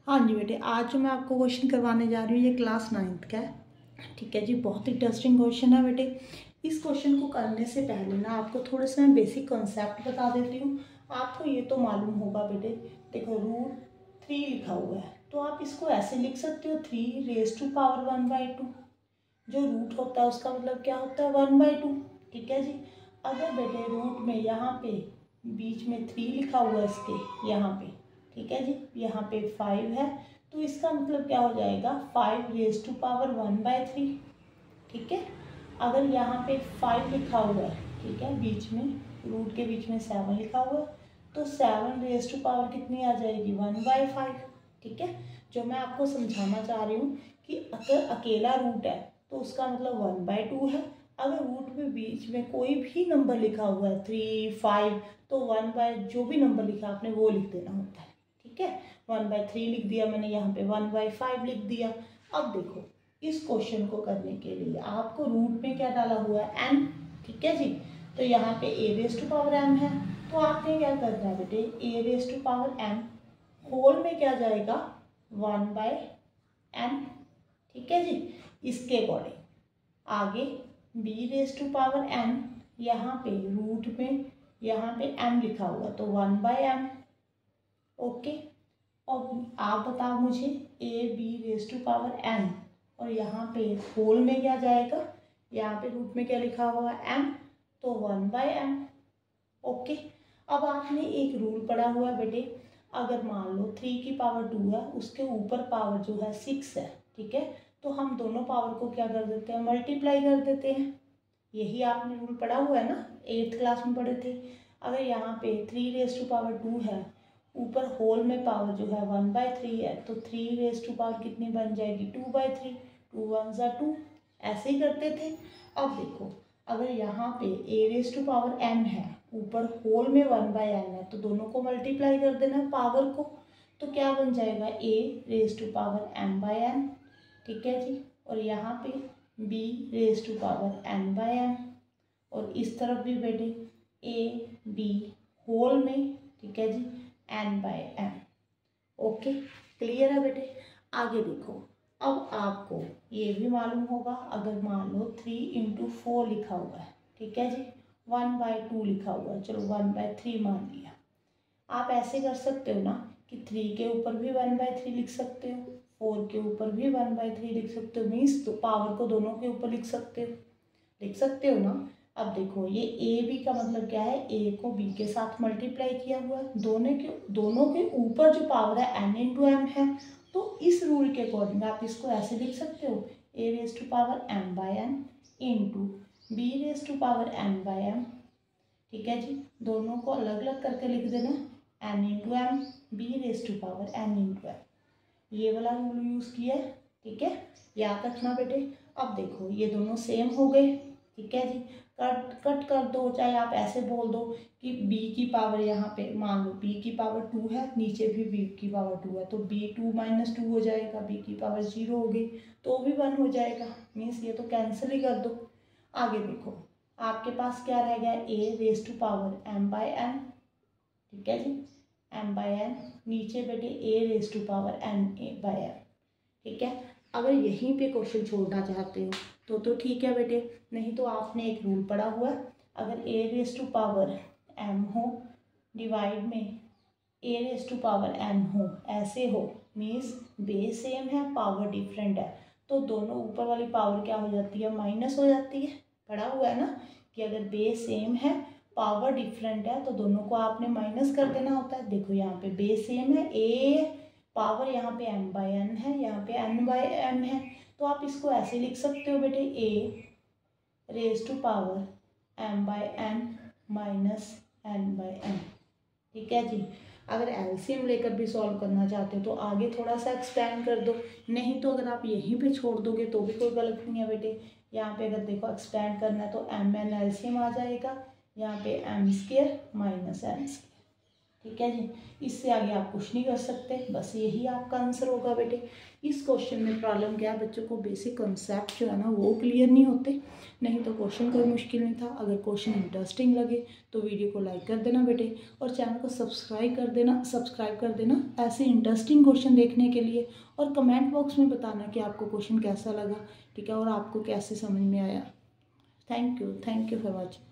हाँ जी बेटे, आज जो मैं आपको क्वेश्चन करवाने जा रही हूँ ये क्लास 9th का है। ठीक है जी, बहुत ही इंटरेस्टिंग क्वेश्चन है बेटे। इस क्वेश्चन को करने से पहले ना आपको थोड़े से मैं बेसिक कॉन्सेप्ट बता देती हूँ। आपको ये तो मालूम होगा बेटे, देखो √3 लिखा हुआ है तो आप इसको ऐसे लिख सकते हो 3⁻1/2। जो रूट होता है उसका मतलब क्या होता है 1/2। ठीक है जी। अगर बेटे रूट में यहाँ पे बीच में 3 लिखा हुआ है इसके यहाँ पे, ठीक है जी, यहाँ पे 5 है तो इसका मतलब क्या हो जाएगा 5⁻1/3। ठीक है। अगर यहाँ पे 5 लिखा हुआ है, ठीक है, बीच में रूट के बीच में 7 लिखा हुआ है तो 7 कितनी आ जाएगी 1/5। ठीक है। जो मैं आपको समझाना चाह रही हूँ कि अगर अकेला रूट है तो उसका मतलब 1/2 है। अगर रूट में बीच में कोई भी नंबर लिखा हुआ है 3, 5 तो 1 जो भी नंबर लिखा आपने वो लिख देना होता है। ठीक है। 1/3 लिख दिया मैंने, यहाँ पे 1/5 लिख दिया। अब देखो इस क्वेश्चन को करने के लिए आपको रूट में क्या डाला हुआ है m। ठीक है जी। तो यहाँ पे a⁻m है तो आपने क्या करना है बेटे a⁻m होल में क्या जाएगा 1/m। ठीक है जी। इसके अकॉर्डिंग आगे b⁻m, यहाँ पे रूट में यहाँ पे m लिखा हुआ तो 1/m। ओके। और आप बताओ मुझे ab⁻m और यहाँ पे होल में क्या जाएगा, यहाँ पे रूट में क्या लिखा हुआ है m तो 1/m। ओके। अब आपने एक रूल पढ़ा हुआ है बेटे, अगर मान लो 3 की पावर 2 है उसके ऊपर पावर जो है 6 है, ठीक है, तो हम दोनों पावर को क्या कर देते हैं मल्टीप्लाई कर देते हैं। यही आपने रूल पढ़ा हुआ है ना, 8th क्लास में पढ़े थे। अगर यहाँ पे 3⁻2 है, ऊपर होल में पावर जो है 1/3 है तो 3 कितनी बन जाएगी 2/3। 2 1 2 ऐसे ही करते थे। अब देखो अगर यहाँ पे a⁻m है, ऊपर होल में 1/m है तो दोनों को मल्टीप्लाई कर देना पावर को, तो क्या बन जाएगा a⁻m/n। ठीक है जी। और यहाँ पे b⁻n/m और इस तरफ भी बेटे a b होल में, ठीक है जी, n/m। ओके, क्लियर है बेटे। आगे देखो, अब आपको ये भी मालूम होगा, अगर मान लो 3 × 4 लिखा हुआ है, ठीक है जी, 1/2 लिखा हुआ है, चलो 1/3 मान लिया। आप ऐसे कर सकते हो ना कि 3 के ऊपर भी 1/3 लिख सकते हो, 4 के ऊपर भी 1/3 लिख सकते हो, मीन्स तो पावर को दोनों के ऊपर लिख सकते हो ना। अब देखो ये ए बी का मतलब क्या है, ए को बी के साथ मल्टीप्लाई किया हुआ है, दोनों के ऊपर जो पावर है n × m है, तो इस रूल के अकॉर्डिंग आप इसको ऐसे लिख सकते हो a⁻m/n इंटू b⁻m/m। ठीक है जी, दोनों को अलग अलग करके लिख देना n × m b⁻n × m। ये वाला रूल यूज़ किया है। ठीक है, याद रखना बेटे। अब देखो ये दोनों सेम हो गए, ठीक है जी, कट कर दो, चाहे आप ऐसे बोल दो कि b की पावर यहाँ पे मान लो b की पावर 2 है, नीचे भी b की पावर 2 है तो b2 - 2 हो जाएगा, b की पावर 0 हो गई तो भी 1 हो जाएगा, मीन्स ये तो कैंसिल ही कर दो। आगे देखो आपके पास क्या रह गया a⁻m/n। ठीक है जी, m/n, नीचे बेटे a⁻n/m। ठीक है। अगर यहीं पे क्वेश्चन छोड़ना चाहते हो तो ठीक है बेटे, नहीं तो आपने एक रूल पढ़ा हुआ है, अगर a⁻m हो डिवाइड में a⁻n हो, ऐसे हो, मीन्स बेस सेम है पावर डिफरेंट है, तो दोनों ऊपर वाली पावर क्या हो जाती है माइनस हो जाती है। पढ़ा हुआ है ना कि अगर बेस सेम है पावर डिफरेंट है तो दोनों को आपने माइनस कर देना होता है। देखो यहाँ पे बेस सेम है, a पावर यहाँ पे m/n है, यहाँ पे n/m है, तो आप इसको ऐसे लिख सकते हो बेटे a⁻m/n - n/m। ठीक है जी। अगर एलसीएम लेकर भी सॉल्व करना चाहते हो तो आगे थोड़ा सा एक्सपेंड कर दो, नहीं तो अगर आप यहीं पे छोड़ दोगे तो भी कोई गलत नहीं है बेटे। यहाँ पे अगर देखो एक्सपेंड करना है तो mn एलसीएम आ जाएगा, यहाँ पे m² - n²। ठीक है जी। इससे आगे आप कुछ नहीं कर सकते, बस यही आपका आंसर होगा बेटे। इस क्वेश्चन में प्रॉब्लम क्या है, बच्चों को बेसिक कॉन्सेप्ट जो है ना वो क्लियर नहीं होते, नहीं तो क्वेश्चन कोई मुश्किल नहीं था। अगर क्वेश्चन इंटरेस्टिंग लगे तो वीडियो को लाइक कर देना बेटे, और चैनल को सब्सक्राइब कर देना ऐसे इंटरेस्टिंग क्वेश्चन देखने के लिए। और कमेंट बॉक्स में बताना कि आपको क्वेश्चन कैसा लगा, ठीक है, और आपको कैसे समझ में आया। Thank you for watching.